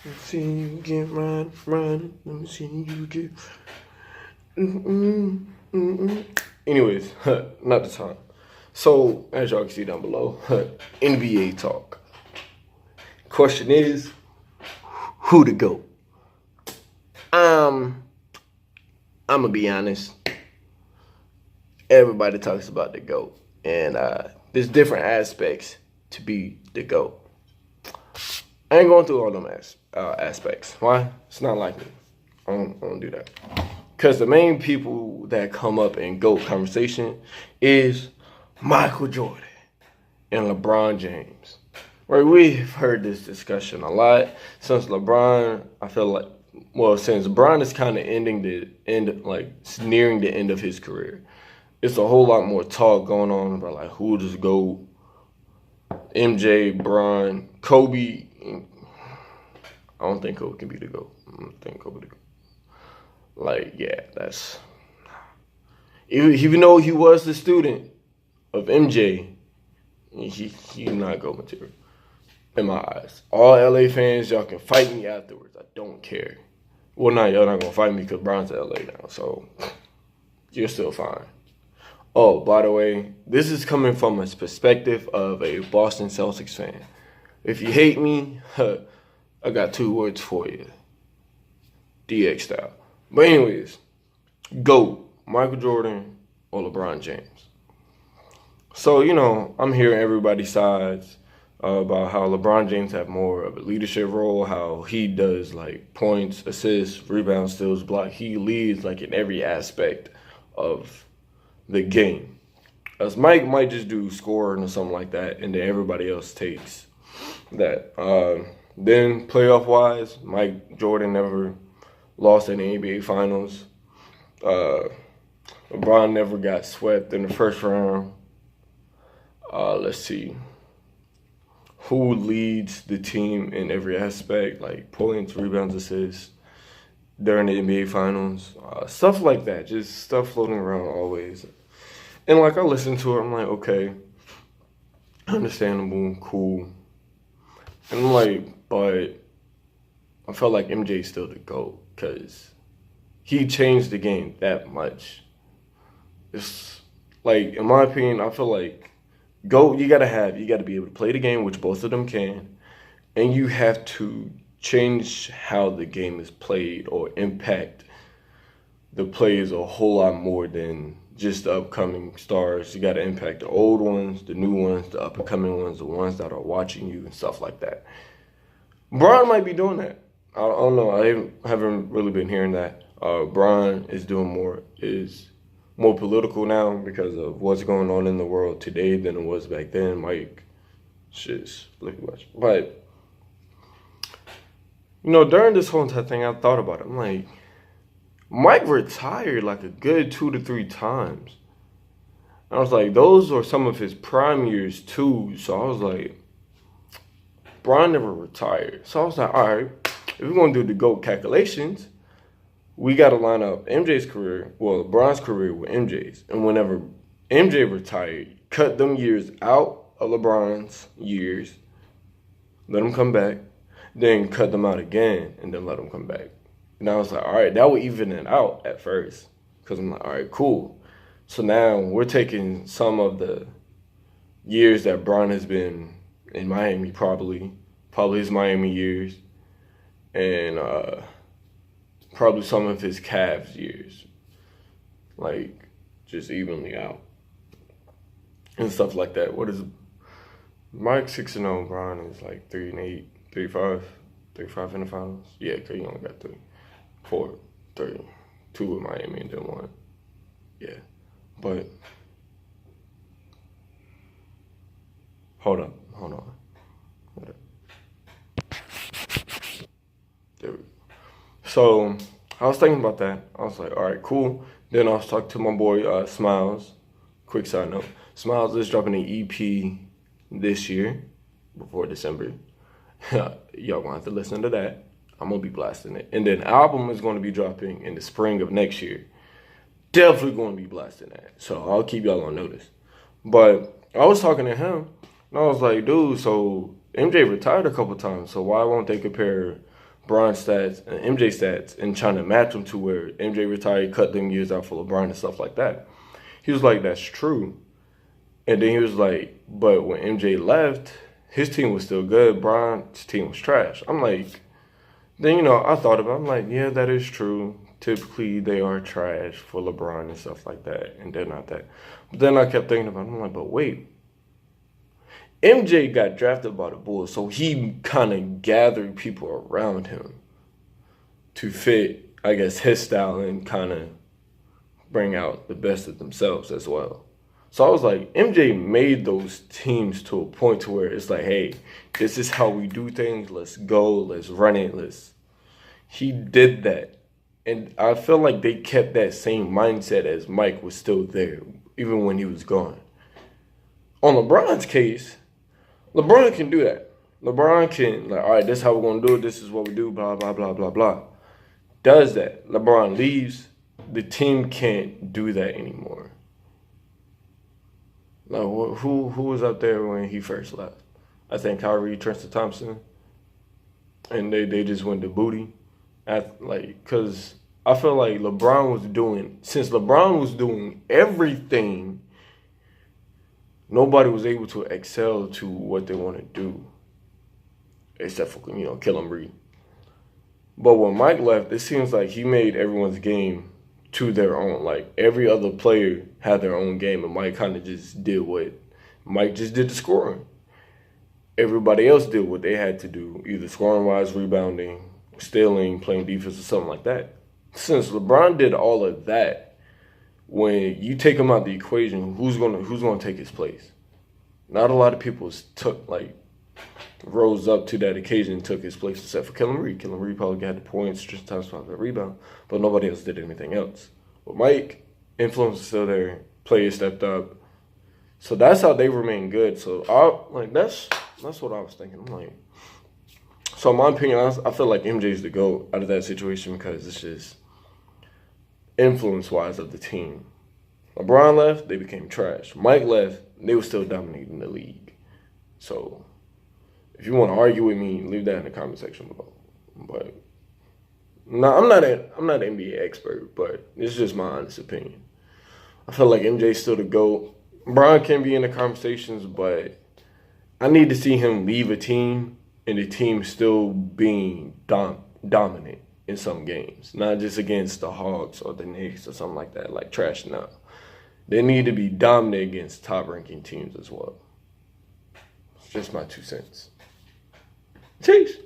Let me see you get run. Let me see you get. Mm-mm. Anyways, not the time. So, as y'all can see down below, NBA talk. Question is, who to go? I'm gonna be honest. Everybody talks about the GOAT, and there's different aspects to be the GOAT. I ain't going through all them aspects. Why? It's not like me. I don't do that. Because the main people that come up in GOAT conversation is Michael Jordan and LeBron James. Right, we've heard this discussion a lot since LeBron. I feel like, since LeBron is kind of nearing the end of his career, it's a whole lot more talk going on about like who does GOAT, MJ, Bron, Kobe. I don't think Kobe can be the GOAT. I don't think Kobe the GOAT. Like, yeah, that's even though he was the student of MJ, he's not GOAT material in my eyes. All LA fans, y'all can fight me afterwards. I don't care. Well, y'all not gonna fight me because Bron's in LA now, so you're still fine. Oh, by the way, this is coming from a perspective of a Boston Celtics fan. If you hate me, I got 2 words for you. DX style. But anyways, GOAT, Michael Jordan or LeBron James. So, I'm hearing everybody's sides about how LeBron James have more of a leadership role, how he does like points, assists, rebounds, steals, block. He leads like in every aspect of the game. As Mike might just do scoring or something like that, and then everybody else takes that. Then playoff wise, Mike Jordan never lost in the NBA Finals. LeBron never got swept in the first round. Let's see. Who leads the team in every aspect, like points, rebounds, assists during the NBA Finals, stuff like that, just stuff floating around always. And like I listen to it, I'm like, okay, understandable, cool. And I'm like, but I felt like MJ's still the GOAT because he changed the game that much. It's like, in my opinion, I feel like GOAT, you gotta be able to play the game, which both of them can, and you have to change how the game is played or impact the players a whole lot more than just the upcoming stars. You gotta impact the old ones, the new ones, the up and coming ones, the ones that are watching you and stuff like that. Bron might be doing that. I don't know. I haven't really been hearing that. Bron is more political now because of what's going on in the world today than it was back then. Mike, shit's flippy much. But, during this whole entire thing, I thought about it. I'm like, Mike retired like a good 2 to 3 times. I was like, those are some of his prime years too. So I was like, Bron never retired. So I was like, all right, if we're going to do the GOAT calculations, we got to line up MJ's career, LeBron's career with MJ's. And whenever MJ retired, cut them years out of LeBron's years, let him come back, then cut them out again, and then let him come back. And I was like, all right, that would even it out at first. Because I'm like, all right, cool. So now we're taking some of the years that Bron has been in Miami, probably his Miami years, and probably some of his Cavs years, like just evenly out and stuff like that. What is Mike 6-0? Bron is like 3-8, 3-5 in the finals. Yeah, because he only got 4, 3, 2 with Miami and then 1. Yeah, but hold on. There we go. So I was thinking about that. I was like, all right, cool. Then I was talking to my boy Smiles. Quick side note. Smiles is dropping an EP this year, before December. Y'all gonna have to listen to that. I'm gonna be blasting it. And then album is gonna be dropping in the spring of next year. Definitely gonna be blasting that. So I'll keep y'all on notice. But I was talking to him, and I was like, dude, so MJ retired a couple times, so why won't they compare Bron stats and MJ stats and trying to match them to where MJ retired, cut them years out for LeBron and stuff like that. He was like, that's true. And then he was like, but when MJ left, his team was still good. Bron's team was trash. I'm like, then, I thought about it. I'm like, yeah, that is true. Typically, they are trash for LeBron and stuff like that, and they're not that. But then I kept thinking about it. I'm like, but wait. MJ got drafted by the Bulls, so he kind of gathered people around him to fit, I guess, his style and kind of bring out the best of themselves as well. So I was like, MJ made those teams to a point to where it's like, hey, this is how we do things. Let's go. Let's run it. He did that. And I feel like they kept that same mindset as Mike was still there, even when he was gone. On LeBron's case, LeBron can do that. LeBron can, all right, this is how we're going to do it. This is what we do, blah, blah, blah, blah, blah. Does that. LeBron leaves. The team can't do that anymore. Like, who was up there when he first left? I think Kyrie, Tristan Thompson, and they just went to booty. Because I feel like since LeBron was doing everything, nobody was able to excel to what they want to do, except for, Kellen Reed. But when Mike left, it seems like he made everyone's game to their own. Like, every other player had their own game, and Mike kind of just did what Mike just did the scoring. Everybody else did what they had to do, either scoring-wise, rebounding, stealing, playing defense, or something like that. Since LeBron did all of that, when you take him out of the equation, who's gonna take his place? Not a lot of people rose up to that occasion and took his place, except for Kellen Reed. Kellen Reed probably got the points, just times probably the rebound, but nobody else did anything else. But Mike, influence was still there. Players stepped up, so that's how they remain good. So that's what I was thinking. I'm like, so in my opinion, I feel like MJ's the GOAT out of that situation because it's just influence-wise of the team. LeBron left, they became trash. Mike left, they were still dominating the league. So if you want to argue with me, leave that in the comment section below. But no, I'm not an NBA expert, but it's just my honest opinion. I feel like MJ's still the GOAT. Bron can be in the conversations, but I need to see him leave a team and the team still being dominant in some games. Not just against the Hawks or the Knicks or something like that, like trash now. They need to be dominant against top-ranking teams as well. It's just my 2 cents. Cheers.